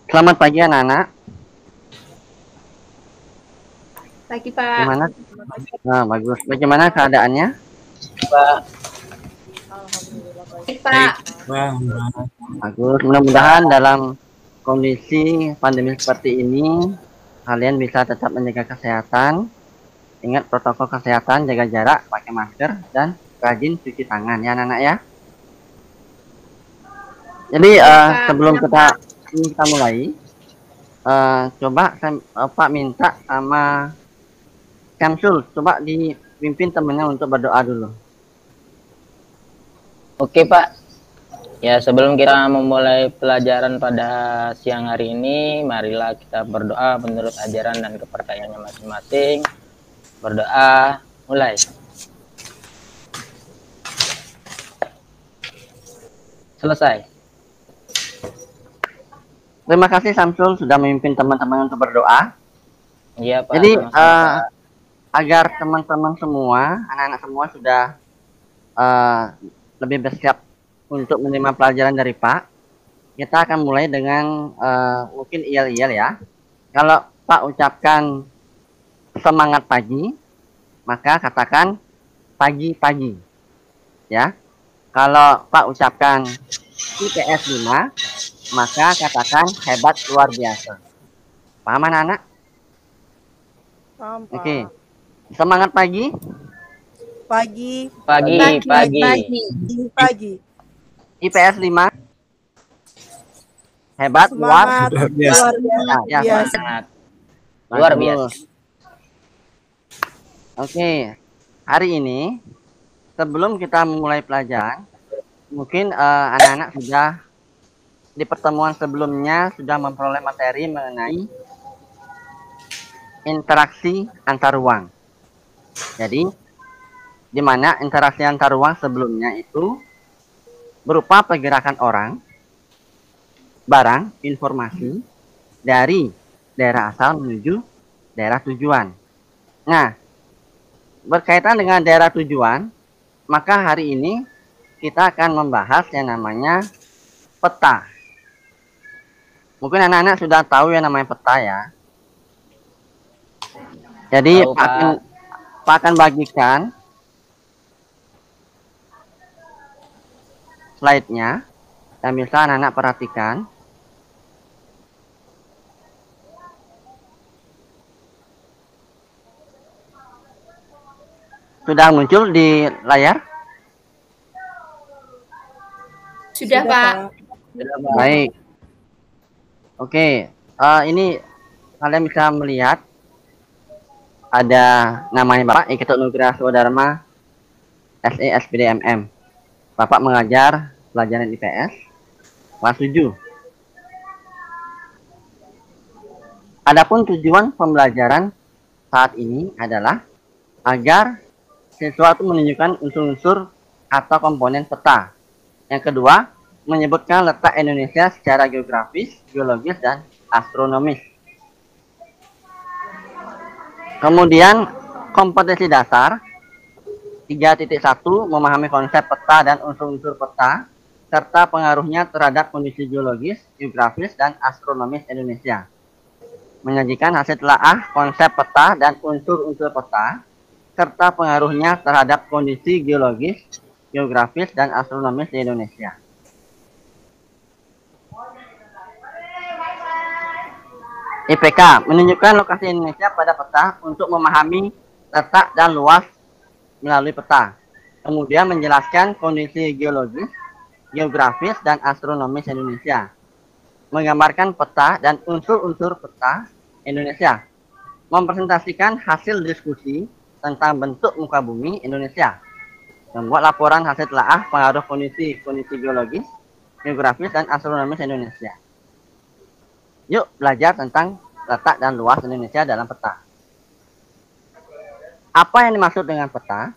Selamat pagi anak-anak. Pagi, Pak. Gimana? Nah, bagus. Bagaimana keadaannya? Pak. Baik, Pak. Bagus. Mudah-mudahan dalam kondisi pandemi seperti ini, kalian bisa tetap menjaga kesehatan. Ingat protokol kesehatan, jaga jarak, pakai masker, dan rajin cuci tangan ya anak-anak ya. Jadi Pak. sebelum kita mulai, coba Pak minta sama Syamsul, coba dipimpin temennya untuk berdoa dulu. Oke, Pak. Ya, sebelum kita memulai pelajaran pada siang hari ini, marilah kita berdoa menurut ajaran dan kepercayaannya masing-masing. Berdoa, mulai. Selesai. Terima kasih Samsul sudah memimpin teman-teman untuk berdoa. Iya, Pak. Jadi Sama-sama, Pak. agar teman-teman semua, anak-anak semua sudah lebih bersiap untuk menerima pelajaran dari Pak, kita akan mulai dengan mungkin iyal-iyal ya. Kalau Pak ucapkan semangat pagi, maka katakan pagi-pagi. Ya. Kalau Pak ucapkan IPS 5, maka katakan hebat luar biasa. Paham anak-anak? Paham, Pak. Oke. Semangat pagi. Pagi. Pagi. IPS 5. Hebat Semangat luar biasa. Luar biasa. Oke. Hari ini sebelum kita memulai pelajaran, mungkin anak-anak sudah di pertemuan sebelumnya sudah memperoleh materi mengenai interaksi antar ruang. Jadi, di mana interaksi antar ruang sebelumnya itu berupa pergerakan orang, barang, informasi dari daerah asal menuju daerah tujuan. Nah, berkaitan dengan daerah tujuan, maka hari ini kita akan membahas yang namanya peta. Mungkin anak-anak sudah tahu yang namanya peta ya. Jadi Pak akan bagikan slide-nya dan bisa anak-anak perhatikan. Sudah muncul di layar? Sudah, Pak. Baik. Oke, ini kalian bisa melihat ada namanya Bapak Iketut Nugraha Swadharma SE SPDMM. Bapak mengajar pelajaran IPS kelas 7. Adapun tujuan pembelajaran saat ini adalah agar siswa itu menunjukkan unsur-unsur atau komponen peta. Yang kedua, menyebutkan letak Indonesia secara geografis, geologis, dan astronomis. Kemudian kompetensi dasar 3.1 memahami konsep peta dan unsur-unsur peta serta pengaruhnya terhadap kondisi geologis, geografis, dan astronomis Indonesia. Menyajikan hasil telaah konsep peta dan unsur-unsur peta serta pengaruhnya terhadap kondisi geologis, geografis, dan astronomis di Indonesia. IPK menunjukkan lokasi Indonesia pada peta untuk memahami letak dan luas melalui peta. Kemudian menjelaskan kondisi geologis, geografis, dan astronomis Indonesia. Menggambarkan peta dan unsur-unsur peta Indonesia. Mempresentasikan hasil diskusi tentang bentuk muka bumi Indonesia. Membuat laporan hasil telaah pengaruh kondisi geologis, geografis, dan astronomis Indonesia. Yuk belajar tentang letak dan luas Indonesia dalam peta. Apa yang dimaksud dengan peta?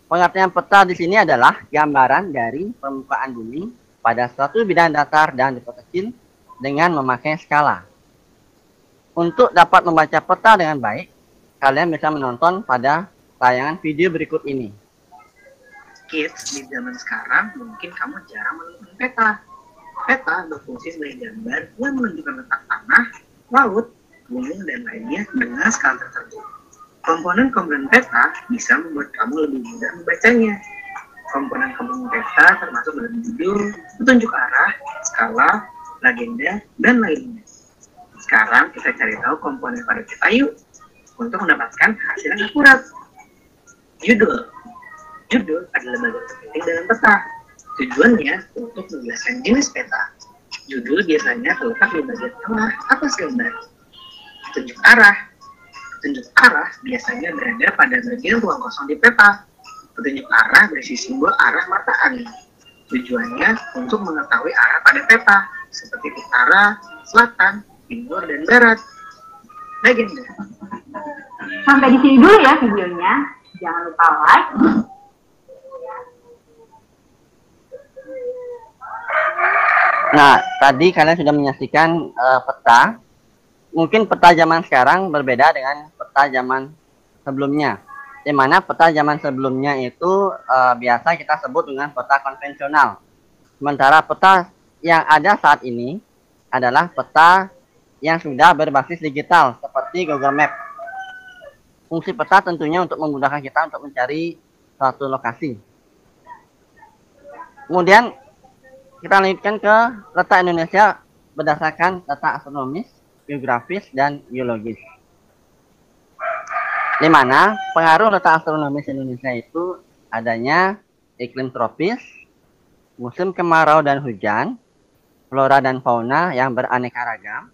Pengertian peta di sini adalah gambaran dari permukaan bumi pada suatu bidang datar dan diperkecil dengan memakai skala. Untuk dapat membaca peta dengan baik, kalian bisa menonton pada tayangan video berikut ini. Kids di zaman sekarang mungkin kamu jarang menemukan peta. Peta berfungsi sebagai gambar yang menunjukkan letak tanah, laut, gunung, dan lainnya dengan skala tertentu. Komponen-komponen peta bisa membuat kamu lebih mudah membacanya. Komponen-komponen peta termasuk dalam judul, petunjuk arah, skala, legenda, dan lainnya. Sekarang kita cari tahu komponen pada peta yuk, untuk mendapatkan hasil yang akurat. Judul. Judul adalah bagian terpenting dalam peta. Tujuannya untuk menjelaskan jenis peta. Judul biasanya terletak di bagian tengah atas gambar. Petunjuk arah. Petunjuk arah biasanya berada pada bagian ruang kosong di peta. Petunjuk arah berisi simbol arah mata angin. Tujuannya untuk mengetahui arah pada peta, seperti utara, selatan, timur, dan barat. Legenda. Sampai di sini dulu ya videonya. Jangan lupa like. Nah, tadi kalian sudah menyaksikan peta. Mungkin peta zaman sekarang berbeda dengan peta zaman sebelumnya. Di mana peta zaman sebelumnya itu biasa kita sebut dengan peta konvensional. Sementara peta yang ada saat ini adalah peta yang sudah berbasis digital seperti Google Map. Fungsi peta tentunya untuk memudahkan kita untuk mencari suatu lokasi. Kemudian kita lanjutkan ke letak Indonesia berdasarkan letak astronomis, geografis, dan geologis. Di mana pengaruh letak astronomis Indonesia itu adanya iklim tropis, musim kemarau dan hujan, flora dan fauna yang beraneka ragam,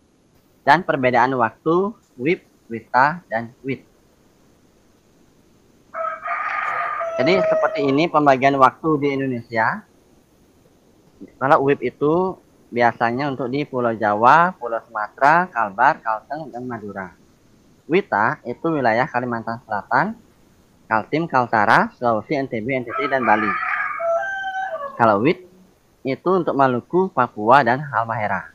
dan perbedaan waktu WIB, WITA, dan WIT. Jadi seperti ini pembagian waktu di Indonesia. Kalau WIB itu biasanya untuk di Pulau Jawa, Pulau Sumatera, Kalbar, Kalteng, dan Madura. WITA itu wilayah Kalimantan Selatan, Kaltim, Kaltara, Sulawesi, NTB, NTT, dan Bali. Kalau WIT itu untuk Maluku, Papua, dan Halmahera.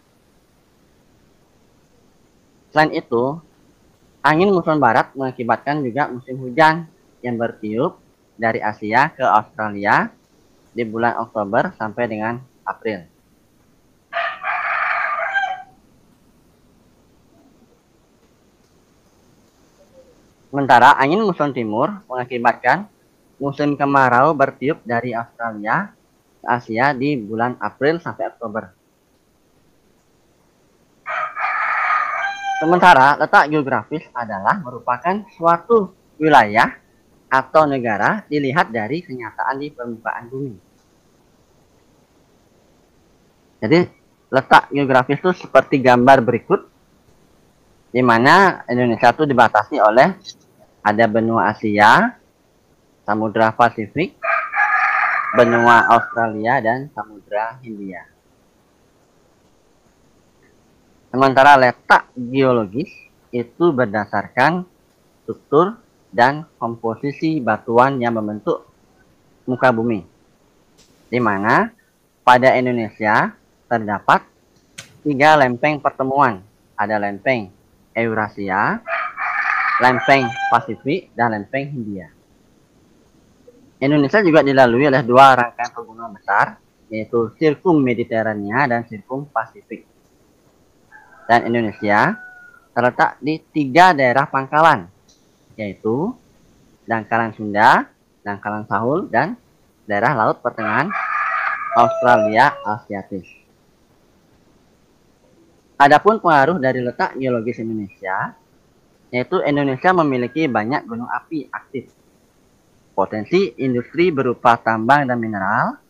Selain itu, angin muson barat mengakibatkan juga musim hujan yang bertiup dari Asia ke Australia di bulan Oktober sampai dengan April. Sementara angin muson timur mengakibatkan musim kemarau bertiup dari Australia ke Asia di bulan April sampai Oktober. Sementara letak geografis adalah merupakan suatu wilayah atau negara dilihat dari kenyataan di permukaan bumi. Jadi letak geografis itu seperti gambar berikut, di mana Indonesia itu dibatasi oleh ada benua Asia, Samudra Pasifik, benua Australia, dan Samudra Hindia. Sementara letak geologis itu berdasarkan struktur dan komposisi batuan yang membentuk muka bumi, di mana pada Indonesia terdapat 3 lempeng pertemuan. Ada lempeng Eurasia, lempeng Pasifik, dan lempeng Hindia. Indonesia juga dilalui oleh 2 rangkaian pegunungan besar, yaitu Sirkum Mediterania dan Sirkum Pasifik. Dan Indonesia terletak di 3 daerah pangkalan, yaitu Dangkalan Sunda, Dangkalan Sahul, dan daerah Laut Pertengahan Australia Asiatis. Adapun pengaruh dari letak geologis Indonesia, yaitu Indonesia memiliki banyak gunung api aktif. Potensi industri berupa tambang dan mineral,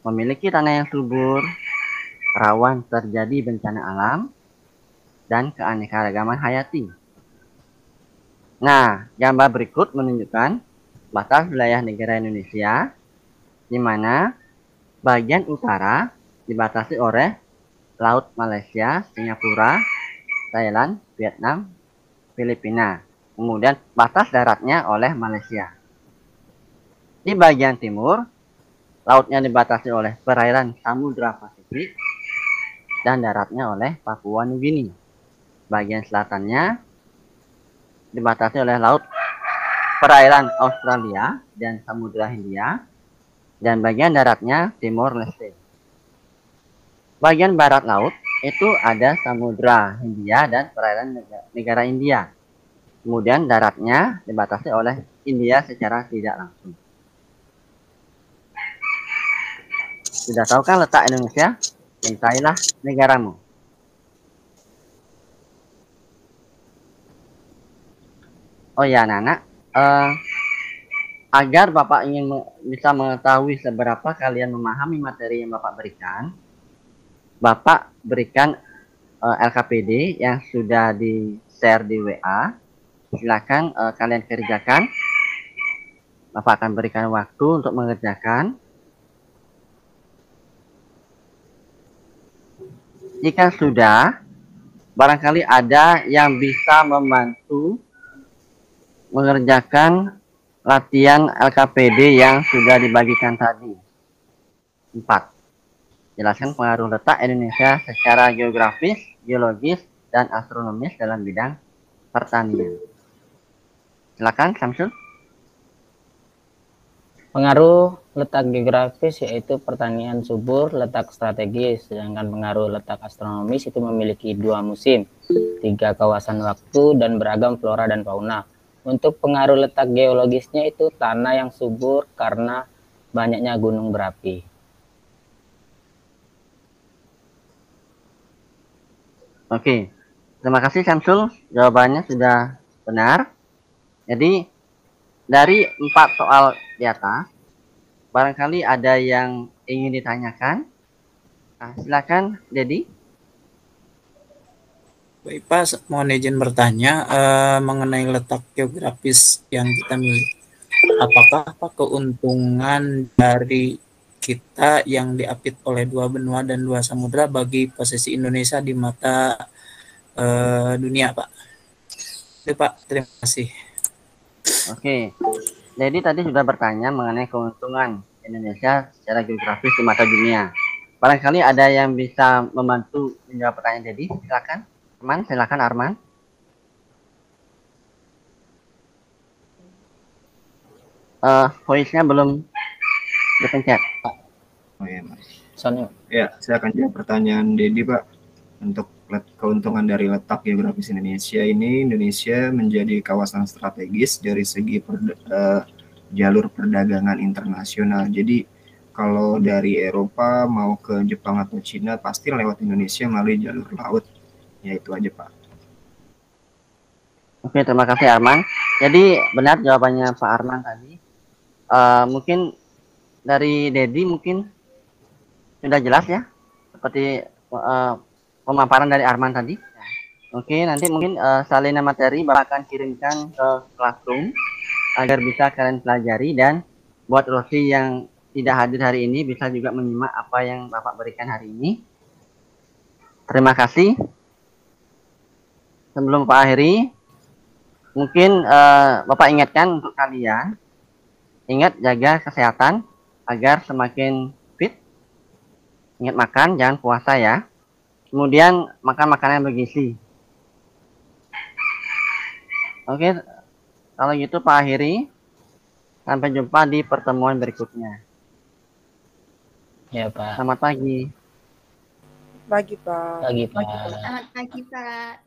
memiliki tanah yang subur, rawan terjadi bencana alam, dan keanekaragaman hayati. Nah, gambar berikut menunjukkan batas wilayah negara Indonesia, di mana bagian utara dibatasi oleh Laut Malaysia, Singapura, Thailand, Vietnam, Filipina. Kemudian batas daratnya oleh Malaysia. Di bagian timur, lautnya dibatasi oleh perairan Samudra Pasifik dan daratnya oleh Papua Nugini. Bagian selatannya dibatasi oleh laut perairan Australia dan Samudra Hindia, dan bagian daratnya Timor Leste. bagian barat laut itu ada Samudra Hindia dan perairan negara India. Kemudian daratnya dibatasi oleh India secara tidak langsung. Sudah tahu kan letak Indonesia? Cintailah negaramu. Oh ya, anak-anak, agar Bapak ingin bisa mengetahui seberapa kalian memahami materi yang Bapak berikan, Bapak berikan LKPD yang sudah di-share di WA. Silakan kalian kerjakan. Bapak akan berikan waktu untuk mengerjakan. Jika sudah, barangkali ada yang bisa membantu mengerjakan latihan LKPD yang sudah dibagikan tadi. 4. Jelaskan pengaruh letak Indonesia secara geografis, geologis, dan astronomis dalam bidang pertanian. Silakan, Samsul. Pengaruh letak geografis yaitu pertanian subur, letak strategis, sedangkan pengaruh letak astronomis itu memiliki 2 musim, 3 kawasan waktu, dan beragam flora dan fauna. Untuk pengaruh letak geologisnya itu tanah yang subur karena banyaknya gunung berapi. Oke, terima kasih Samsul, jawabannya sudah benar. Jadi dari 4 soal di atas, barangkali ada yang ingin ditanyakan. Nah, silakan, Dedi. Baik Pak, mohon izin bertanya mengenai letak geografis yang kita miliki. Apakah Pak keuntungan dari kita yang diapit oleh 2 benua dan 2 samudra bagi posisi Indonesia di mata dunia Pak? Oke Pak, terima kasih. Oke, Dedi tadi sudah bertanya mengenai keuntungan Indonesia secara geografis di mata dunia. Barangkali ada yang bisa membantu menjawab pertanyaan Dedi. Silakan, silakan Arman. Voice-nya belum dipencet. Oh iya, Mas. Soalnya Ya, saya akan jawab pertanyaan Dedi, Pak. Untuk keuntungan dari letak geografis Indonesia ini, Indonesia menjadi kawasan strategis dari segi jalur perdagangan internasional. Jadi kalau dari Eropa mau ke Jepang atau Cina pasti lewat Indonesia melalui jalur laut. Ya itu aja, Pak. Oke, terima kasih Arman. Jadi benar jawabannya Pak Arman tadi. Mungkin dari Dedi mungkin sudah jelas ya, seperti pemaparan dari Arman tadi. Oke, nanti mungkin salinan materi Bapak akan kirimkan ke Classroom agar bisa kalian pelajari, dan buat Rosi yang tidak hadir hari ini bisa juga menyimak apa yang Bapak berikan hari ini. Terima kasih. Sebelum Bapak akhiri, mungkin Bapak ingatkan untuk kalian, ingat jaga kesehatan agar semakin fit. Ingat makan, jangan puasa ya. Kemudian makan makanan yang bergizi. Oke, kalau gitu Pak akhiri. Sampai jumpa di pertemuan berikutnya. ya Pak. Selamat pagi. Pagi, Pak. Pagi Pak. Selamat pagi, Pak.